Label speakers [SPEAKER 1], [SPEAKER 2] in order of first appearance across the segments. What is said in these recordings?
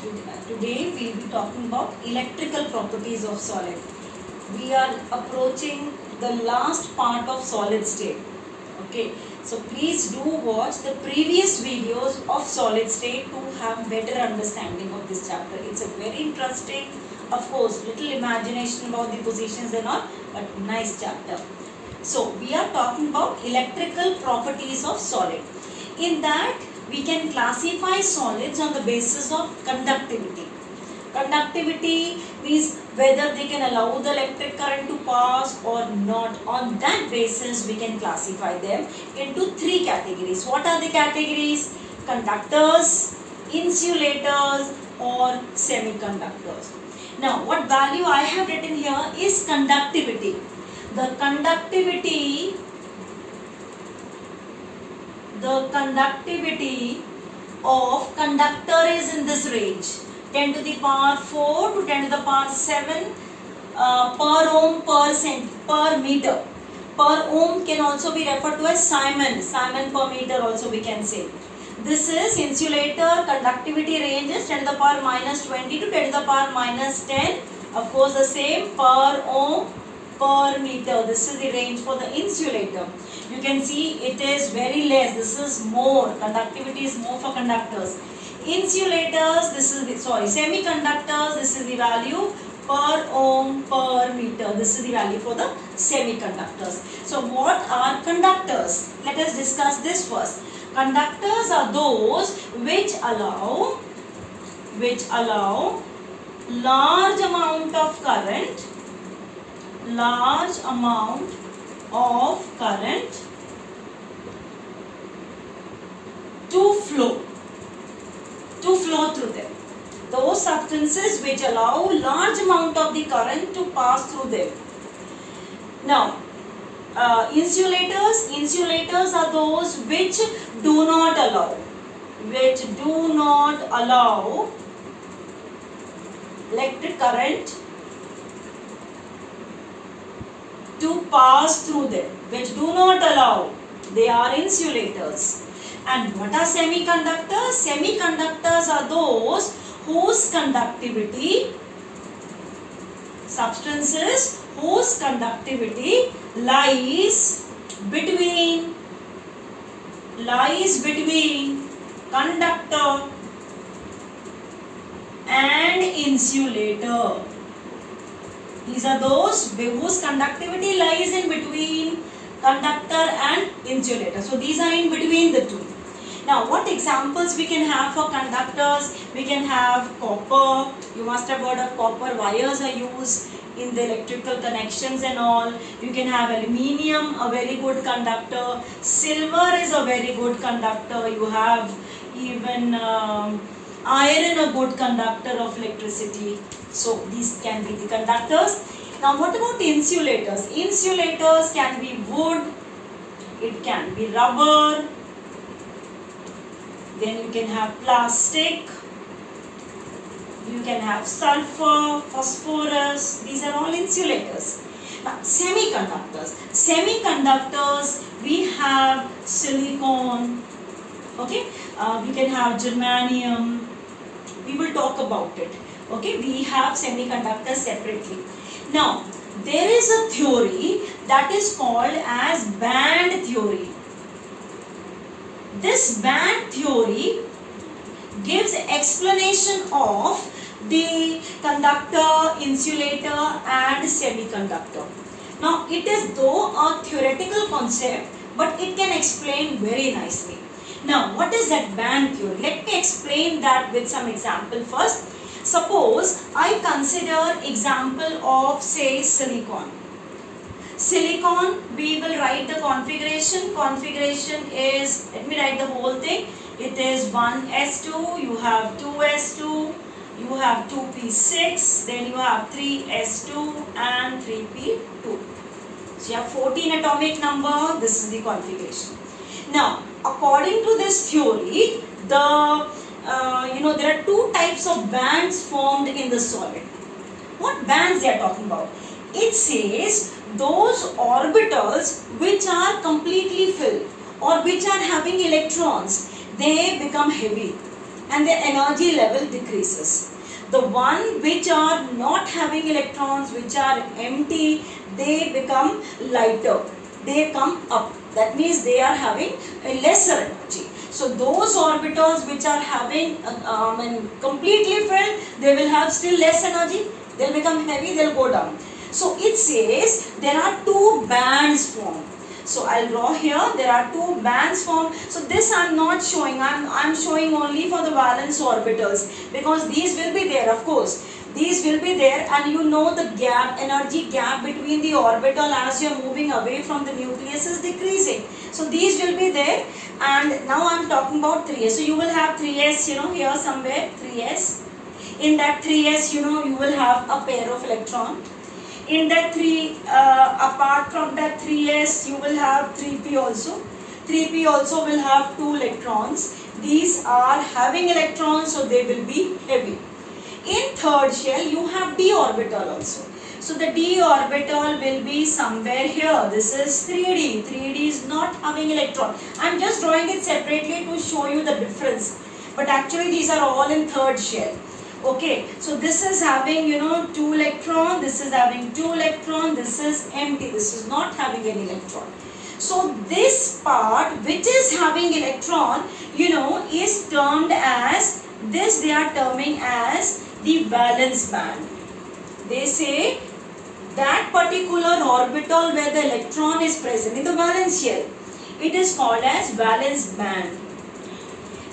[SPEAKER 1] Today we will be talking about electrical properties of solid. We are approaching the last part of solid state. Okay, so please do watch the previous videos of solid state to have better understanding of this chapter. It's a very interesting, of course, little imagination about the positions and all, but nice chapter. So we are talking about electrical properties of solid. In that we can classify solids on the basis of conductivity. Conductivity means whether they can allow the electric current to pass or not. On that basis we can classify them into three categories. What are the categories? Conductors, insulators or semiconductors. Now what value I have written here is conductivity. The conductivity of conductor is in this range, 10 to the power 4 to 10 to the power 7 per ohm per meter. Per ohm can also be referred to as Simon per meter also we can say. This is insulator. Conductivity range is 10 to the power minus 20 to 10 to the power minus 10. Of course the same per ohm per meter. This is the range for the insulator. You can see it is very less. This is more. Conductivity is more for conductors. Insulators, this is the, semiconductors, this is the value per ohm per meter. This is the value for the semiconductors. So what are conductors? Let us discuss this first. Conductors are those which allow large amount of current to flow through them. Those substances which allow large amount of the current to pass through them. Now insulators are those which do not allow electric current to pass through them, they are insulators. And what are semiconductors? Semiconductors are those whose conductivity, substances whose conductivity lies between conductor and insulator. These are those whose conductivity lies in between conductor and insulator. So these are in between the two. Now what examples we can have for conductors? We can have copper. You must have heard of copper. Wires are used in the electrical connections and all. You can have aluminium, a very good conductor. Silver is a very good conductor. You have even iron, a good conductor of electricity. So these can be the conductors. Now what about insulators? Insulators can be wood, it can be rubber, then you can have plastic, you can have sulfur, phosphorus. These are all insulators. Now semiconductors. Semiconductors, we have silicon, okay, we can have germanium. We will talk about it. Okay, we have semiconductors separately. Now, there is a theory that is called as band theory. This band theory gives explanation of the conductor, insulator and semiconductor. Now, it is though a theoretical concept, but it can explain very nicely. Now, what is that band theory? Let me explain that with some example first. Suppose I consider example of say silicon. Silicon, we will write the configuration. Configuration is, let me write the whole thing. It is 1s2, you have 2s2, you have 2p6, then you have 3s2 and 3p2. So you have 14 atomic number. This is the configuration. Now, according to this theory, there are two types of bands formed in the solid. What bands they are talking about? It says those orbitals which are completely filled or which are having electrons, they become heavy. and their energy level decreases. The one which are not having electrons, which are empty, they become lighter. They come up. That means they are having a lesser energy. So those orbitals which are having completely filled, they will have still less energy. They'll become heavy, they'll go down. So it says there are two bands formed. So I'll draw here, there are two bands formed. So this I'm not showing, I'm showing only for the valence orbitals, because these will be there, of course. These will be there, and you know the gap, energy gap between the orbital as you're moving away from the nucleus is decreasing. So these will be there, and now I'm talking about 3s. So you will have 3s, here somewhere, 3s. In that 3s, you will have a pair of electron. In that apart from that 3s, you will have 3p also. 3p also will have 2 electrons. These are having electrons, so they will be heavy. In third shell, you have d orbital also. So the d orbital will be somewhere here. This is 3d. 3d is not having electron. I am just drawing it separately to show you the difference. But actually these are all in third shell. Okay, so this is having 2 electron, this is having 2 electron, this is empty, this is not having any electron. So this part which is having electron, is termed as, this they are terming as the valence band. They say that particular orbital where the electron is present in the valence shell, it is called as valence band.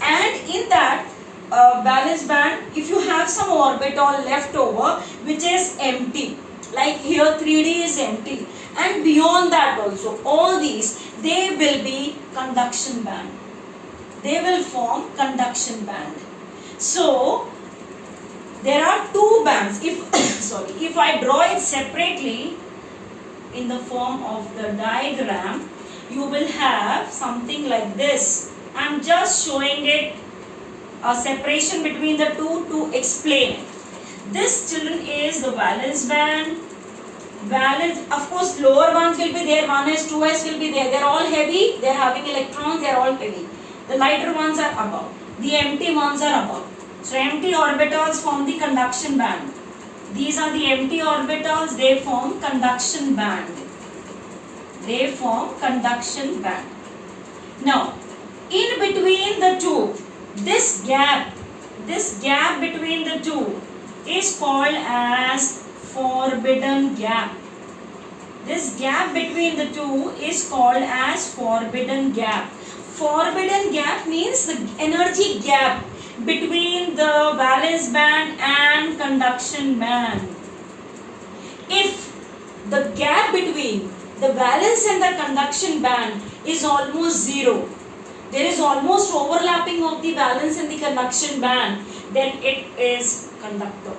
[SPEAKER 1] And in that valence band, if you have some orbital left over which is empty, like here 3d is empty, and beyond that also, all these, they will be conduction band. They will form conduction band. So there are two bands. If I draw it separately in the form of the diagram, you will have something like this. I am just showing it a separation between the two to explain. This, children, is the valence band. Valence, of course, lower ones will be there, 1s, 2s will be there. They are all heavy, they are having electrons, they are all heavy. The lighter ones are above. The empty ones are above. So empty orbitals form the conduction band. These are the empty orbitals, they form conduction band. They form conduction band. Now, in between the two, this gap between the two is called as forbidden gap. This gap between the two is called as forbidden gap. Forbidden gap means the energy gap between the valence band and conduction band. If the gap between the valence and the conduction band is almost zero, there is almost overlapping of the valence and the conduction band, then it is conductor.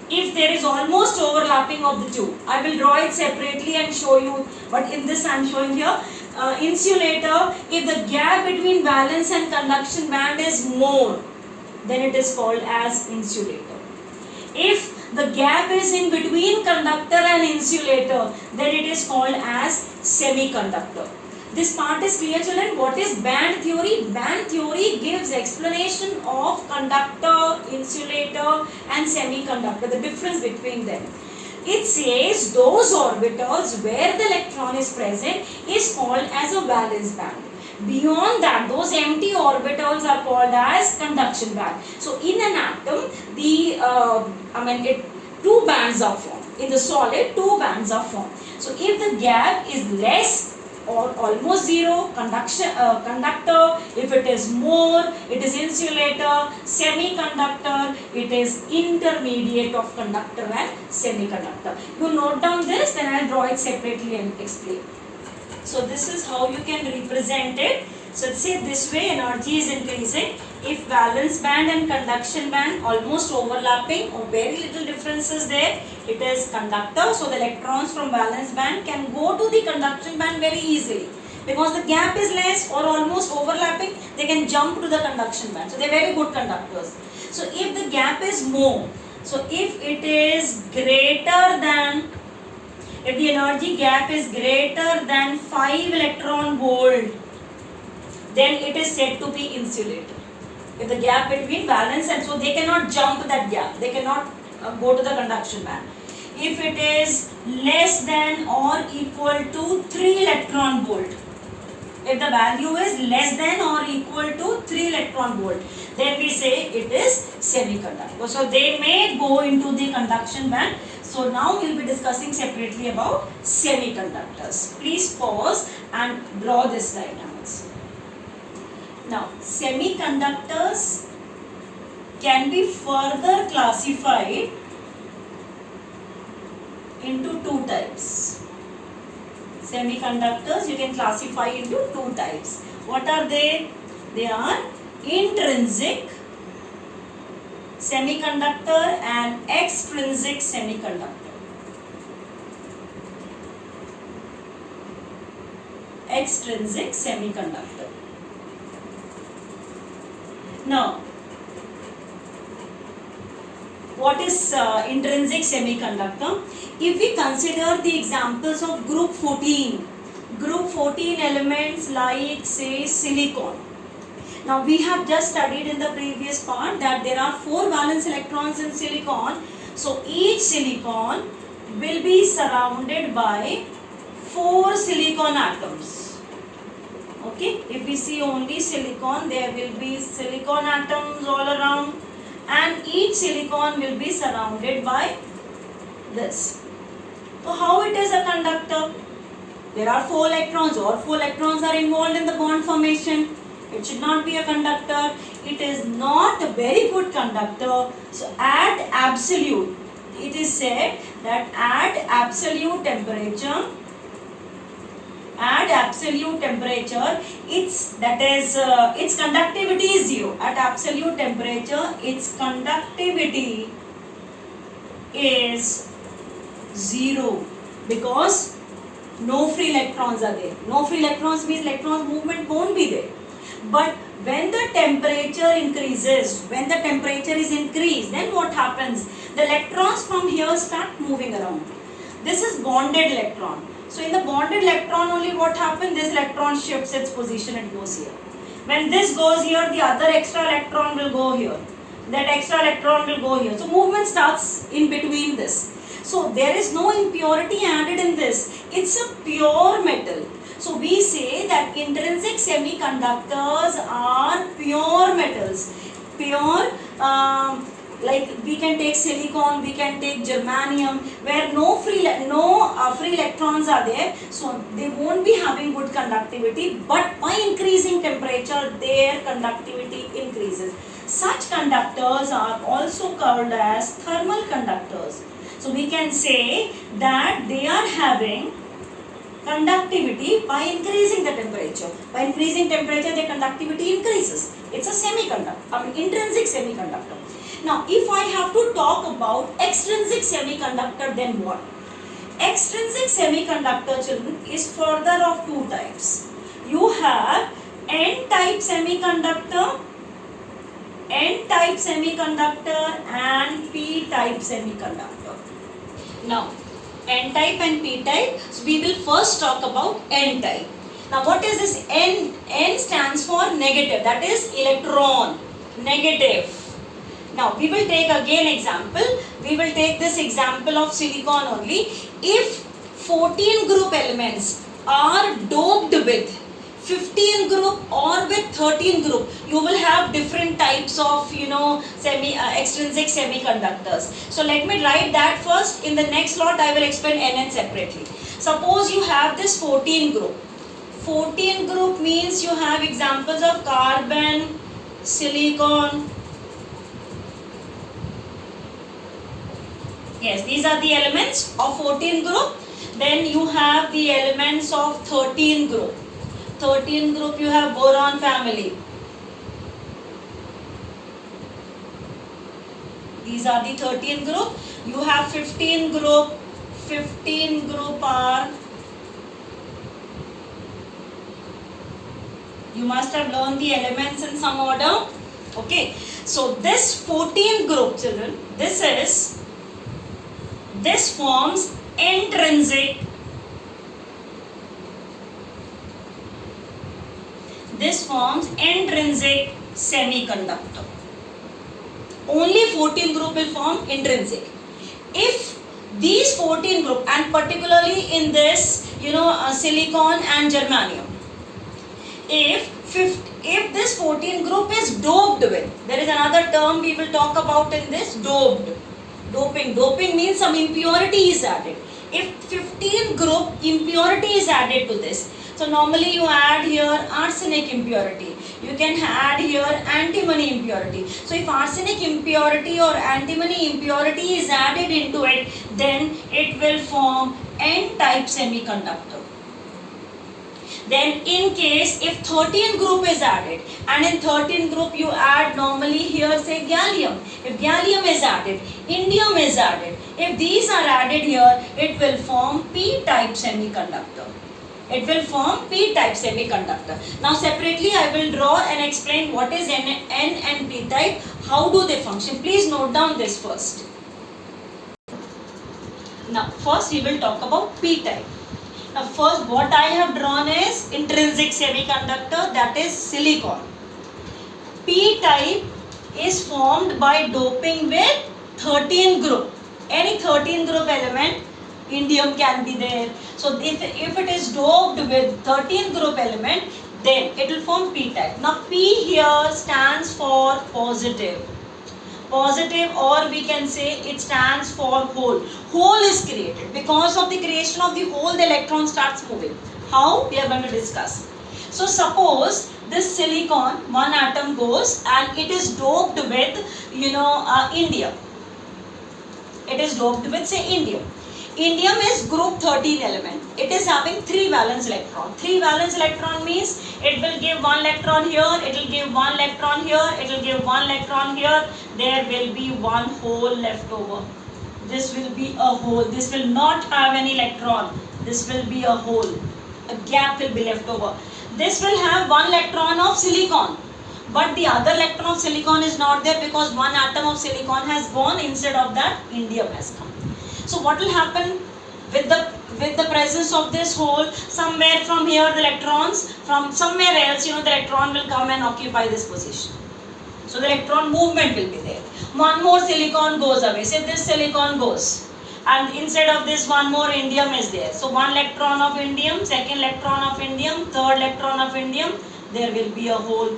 [SPEAKER 1] If there is almost overlapping of the two, I will draw it separately and show you, but in this I am showing here. Insulator, if the gap between valence and conduction band is more, then it is called as insulator. If the gap is in between conductor and insulator, then it is called as semiconductor. This part is clear, children? What is band theory? Band theory gives explanation of conductor, insulator and semiconductor, the difference between them. It says those orbitals where the electron is present is called as a valence band. Beyond that, those empty orbitals are called as conduction band. So in an atom, two bands are formed. In the solid, two bands are formed. So if the gap is less or almost zero, conductor. If it is more, it is insulator. Semiconductor, it is intermediate of conductor and semiconductor. You note down this, then I will draw it separately and explain. So this is how you can represent it. So say this way, energy is increasing. If valence band and conduction band almost overlapping or very little differences there, it is conductor. So the electrons from valence band can go to the conduction band very easily. Because the gap is less or almost overlapping, they can jump to the conduction band. So they are very good conductors. So if the gap is more, so if it is greater than, if the energy gap is greater than 5 electron volt, then it is said to be insulator. If the gap between valence and, so they cannot jump that gap, they cannot go to the conduction band. If it is less than or equal to 3 electron volt, if the value is less than or equal to 3 electron volt, then we say it is semiconductor. So they may go into the conduction band. So now we will be discussing separately about semiconductors. Please pause and draw this diagrams. Now semiconductors can be further classified into two types. Semiconductors you can classify into two types. What are they? They are intrinsic semiconductor and extrinsic semiconductor. Extrinsic semiconductor. Now, what is intrinsic semiconductor? If we consider the examples of group 14 elements like say silicon. Now we have just studied in the previous part that there are 4 valence electrons in silicon. So each silicon will be surrounded by 4 silicon atoms. Okay, if we see only silicon, there will be silicon atoms all around, and each silicon will be surrounded by this. So how it is a conductor? There are 4 electrons, all 4 electrons are involved in the bond formation. It should not be a conductor. It is not a very good conductor. So at absolute, it is said that at absolute temperature, its conductivity is 0. At absolute temperature, its conductivity is 0 because no free electrons are there. No free electrons means electrons movement won't be there. But when the temperature increases, when the temperature is increased, then what happens? The electrons from here start moving around. This is bonded electron. So in the bonded electron only what happens? This electron shifts its position and goes here. When this goes here, the other extra electron will go here. That extra electron will go here. So movement starts in between this. So there is no impurity added in this. It's a pure metal. So we say that intrinsic semiconductors are pure metals. Pure, like we can take silicon, we can take germanium, where no free electrons are there. So they won't be having good conductivity. But by increasing temperature, their conductivity increases. Such conductors are also called as thermal conductors. So we can say that they are having conductivity by increasing the temperature. By increasing temperature, their conductivity increases. It's a semiconductor, intrinsic semiconductor. Now, if I have to talk about extrinsic semiconductor, then what? Extrinsic semiconductor, children, is further of two types. You have N-type semiconductor, and P-type semiconductor. Now, N-type and P-type. So we will first talk about N-type. Now what is this N? N stands for negative, that is electron, negative. Now we will take again example. We will take this example of silicon only. If 14 group elements are doped with 15 group or with 13 group, you will have different types of extrinsic semiconductors. So let me write that first. In the next slot I will explain NN separately. Suppose you have this 14 group. 14 group means you have examples of carbon, silicon. Yes, these are the elements of 14 group. Then you have the elements of 13 group. 13 group you have boron family. These are the 13 group. You have 15 group. 15 group are, you must have learned the elements in some order. Okay. So this 14 group, children, this forms intrinsic. This forms intrinsic semiconductor. Only 14 group will form intrinsic. If these 14 group, and particularly in this, silicon and germanium, if this 14 group is doped with, there is another term we will talk about in this, doping means some impurity is added. If 15 group impurity is added to this, so normally you add here arsenic impurity, you can add here antimony impurity. So if arsenic impurity or antimony impurity is added into it, then it will form N-type semiconductor. Then in case if 13 group is added, and in 13 group you add normally here say gallium. If gallium is added, indium is added. If these are added here, it will form P-type semiconductor. It will form P-type semiconductor. Now separately I will draw and explain what is N and P-type, how do they function. Please note down this first. Now first we will talk about P-type. Now first what I have drawn is intrinsic semiconductor, that is silicon. P-type is formed by doping with 13 group. Any 13 group element, indium can be there. So if it is doped with 13 group element, then it will form P-type. Now P here stands for positive. Positive, or we can say it stands for hole. Hole is created. Because of the creation of the hole, the electron starts moving. How? We are going to discuss. So suppose this silicon, one atom goes and it is doped with, indium. It is doped with say indium. Indium is group 13 element. It is having 3 valence electron. 3 valence electron means it will give 1 electron here, it will give 1 electron here, it will give 1 electron here. There will be 1 hole left over. This will be a hole. This will not have any electron. This will be a hole. A gap will be left over. This will have 1 electron of silicon. But the other electron of silicon is not there because 1 atom of silicon has gone. Instead of that, indium has come. So what will happen with the presence of this hole? Somewhere from here the electrons, from somewhere else, the electron will come and occupy this position. So the electron movement will be there. One more silicon goes away. Say this silicon goes. And instead of this, one more indium is there. So 1 electron of indium, 2nd electron of indium, 3rd electron of indium, there will be a hole.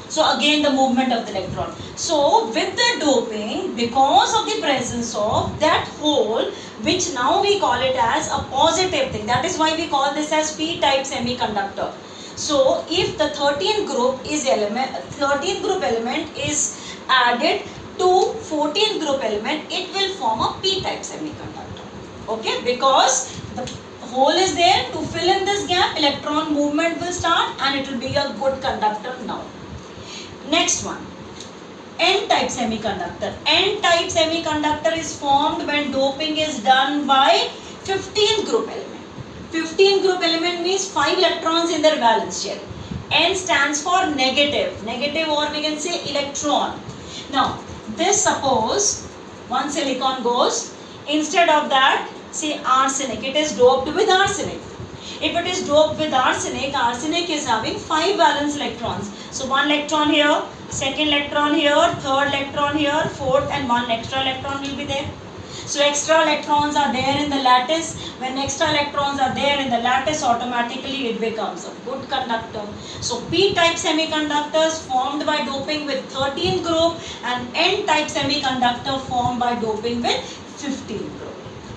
[SPEAKER 1] So again the movement of the electron. So with the doping, because of the presence of that hole, which now we call it as a positive thing. That is why we call this as P-type semiconductor. So if the 13 group element is added to 14 group element, it will form a P-type semiconductor. Okay, because the hole is there to fill in this gap, electron movement will start and it will be a good conductor now. Next one, N-type semiconductor. N-type semiconductor is formed when doping is done by 15 group element. 15 group element means 5 electrons in their valence shell. N stands for negative, or we can say electron. Now, this suppose one silicon goes, instead of that, say arsenic, it is doped with arsenic. If it is doped with arsenic, arsenic is having 5 valence electrons. So 1 electron here, 2nd electron here, 3rd electron here, 4th, and 1 extra electron will be there. So extra electrons are there in the lattice. When extra electrons are there in the lattice, automatically it becomes a good conductor. So P-type semiconductors formed by doping with 13 group, and N-type semiconductor formed by doping with 15 group.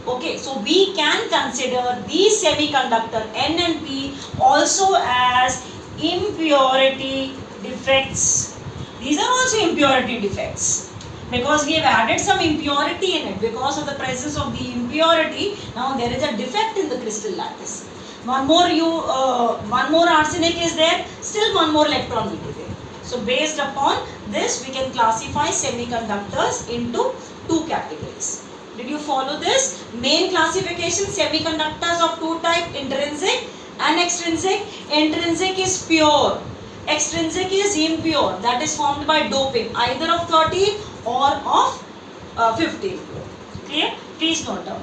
[SPEAKER 1] Okay, so we can consider these semiconductor N and P also as impurity defects. These are also impurity defects because we have added some impurity in it. Because of the presence of the impurity, now there is a defect in the crystal lattice. One more arsenic is there, still one more electron will be there. So based upon this, we can classify semiconductors into 2 categories. Did you follow this? Main classification, semiconductors of 2 types, intrinsic and extrinsic. Intrinsic is pure. Extrinsic is impure. That is formed by doping either of 13 or of 15. Clear? Please note down.